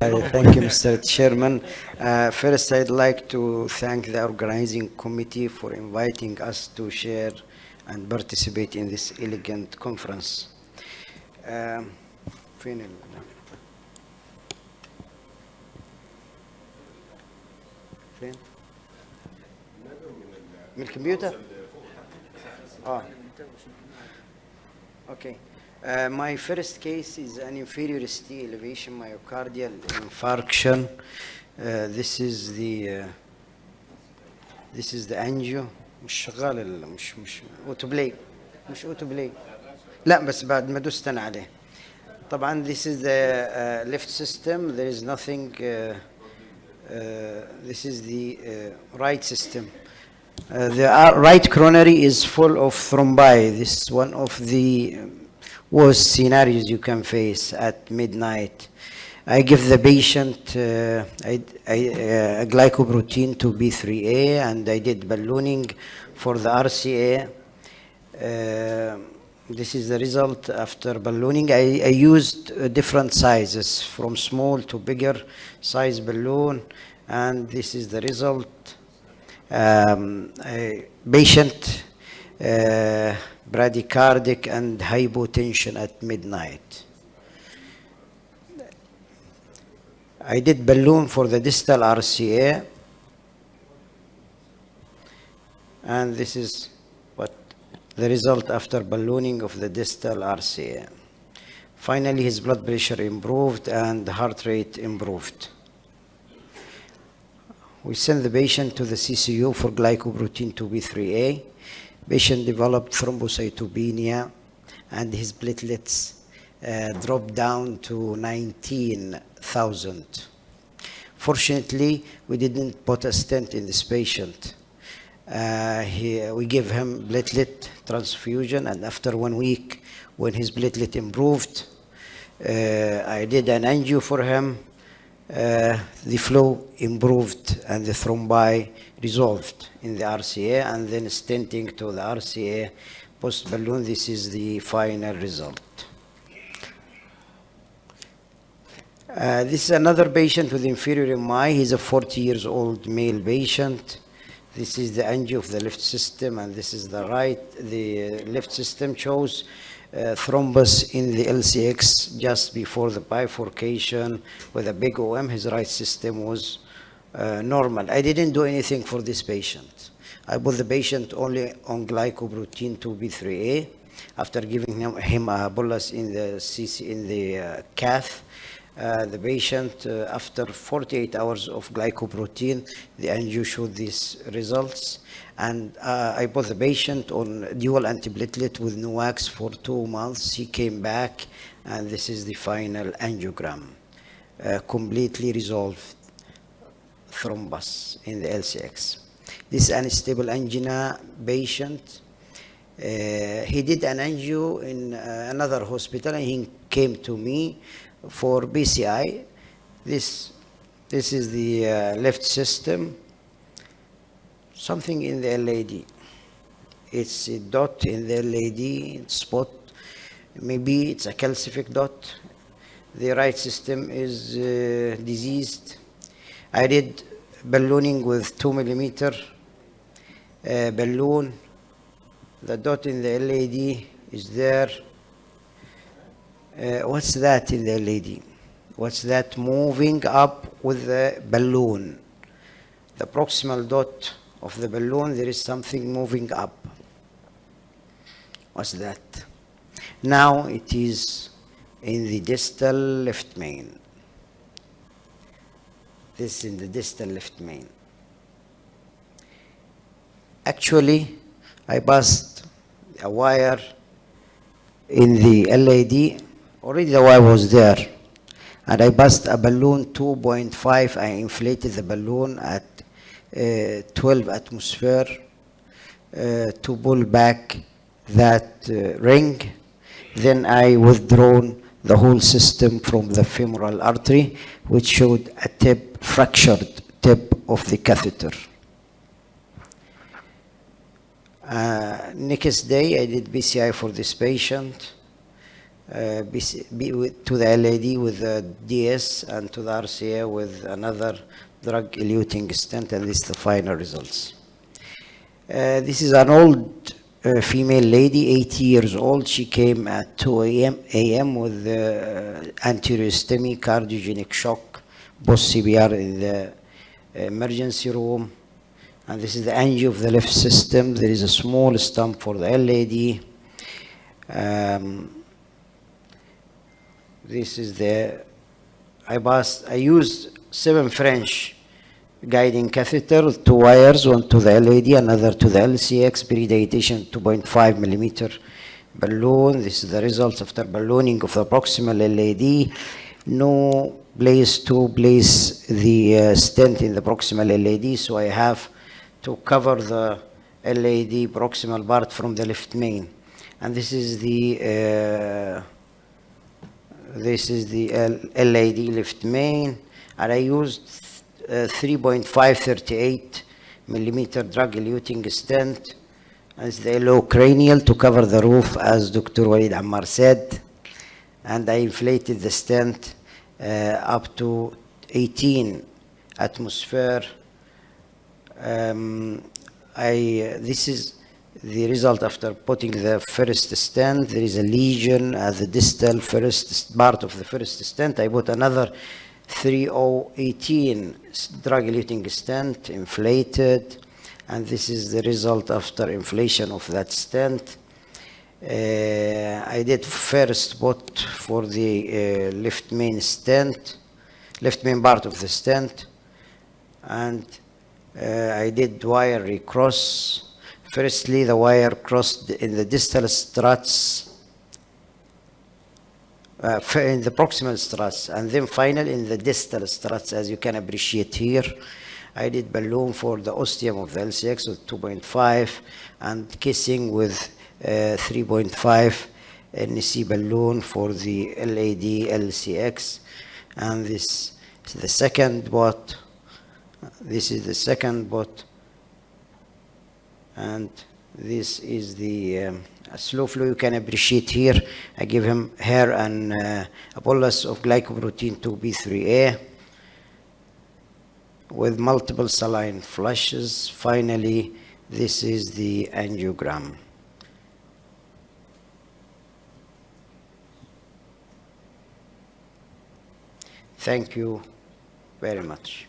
Thank you, Mr. Chairman. First, I'd like to thank the organizing committee for inviting us to share and participate in this elegant conference. فين فين؟ من الكمبيوتر؟ Okay. My first case is an inferior ST elevation myocardial infarction. This is the angio. مش شغال مش اوتو بلاي مش اوتو بلاي لا بس بعد ما دوست انا عليه طبعا. This is the left system. There is nothing. This is the right system. The right coronary is full of thrombi. This is one of the worst scenarios you can face at midnight. I give the patient a glycoprotein to B3A, and I did ballooning for the RCA. This is the result after ballooning. I used different sizes from small to bigger size balloon, and this is the result. Patient bradycardic and hypotension at midnight. I did balloon for the distal RCA, and this is what the result after ballooning of the distal RCA. Finally, his blood pressure improved and heart rate improved. We sent the patient to the CCU for glycoprotein 2B3A. Patient developed thrombocytopenia, and his platelets dropped down to 19,000. Fortunately, we didn't put a stent in this patient. We gave him platelet transfusion, and after 1 week, when his platelet improved, I did an angio for him. The flow improved and the thrombi resolved in the RCA, and then stenting to the RCA post balloon. This is the final result. This is another patient with inferior MI. He's a 40 years old male patient. This is the angio of the left system, and this is the right. The left system shows thrombus in the LCX just before the bifurcation with a big OM. His right system was normal. I didn't do anything for this patient. I put the patient only on glycoprotein 2B3A after giving him a bolus in the cath. The patient, after 48 hours of glycoprotein, the angio showed these results. And I put the patient on dual antiplatelet with NOACs for 2 months. He came back, and this is the final angiogram. Completely resolved thrombus in the LCX. This unstable angina patient, he did an angio in another hospital, and he came to me for PCI. This is the left system. Something in the LAD. It's a dot in the LAD spot. Maybe it's a calcific dot. The right system is diseased. I did ballooning with 2 millimeter balloon. The dot in the LAD is there. What's that in the LAD? What's that moving up with the balloon? The proximal dot of the balloon, there is something moving up. What's that? Now it is in the distal left main. This is in the distal left main. Actually, I passed a wire in the LAD. Already the wire was there. And I passed a balloon 2.5. I inflated the balloon at 12 atmosphere to pull back that ring. Then I withdrawn the whole system from the femoral artery, which showed a fractured tip of the catheter. Next day, I did PCI for this patient. to the LAD with the DS and to the RCA with another drug-eluting stent, and this is the final results. This is an old female lady, 80 years old. She came at 2 a.m. with anterior STEMI, cardiogenic shock, post CPR in the emergency room. And this is the angio of the left system. There is a small stump for the LAD. This is I used 7 French guiding catheter, 2 wires, one to the LAD, another to the LCX, pre-dilatation 2.5 millimeter balloon. This is the results after ballooning of the proximal LAD. No place to place the stent in the proximal LAD, so I have to cover the LAD proximal part from the left main. And this is the LAD left main, and I used 3.538 millimeter drug-eluting stent as the low cranial to cover the roof, as Dr. Walid Ammar said, and I inflated the stent up to 18 atmosphere. This is the result after putting the first stent. There is a lesion at the distal first part of the first stent. I put another 3018 drug-eluting stent, inflated, and this is the result after inflation of that stent. I did first put for the left main part of the stent, and I did wire recross. Firstly, the wire crossed in the distal struts, in the proximal struts, and then finally in the distal struts, as you can appreciate here. I did balloon for the ostium of the LCX with 2.5 and kissing with 3.5 NC balloon for the LAD LCX. And this is the second bot. This is the second bot. And this is the slow flow. You can appreciate here. I give him here and a bolus of glycoprotein 2B3A with multiple saline flushes. Finally, this is the angiogram. Thank you very much.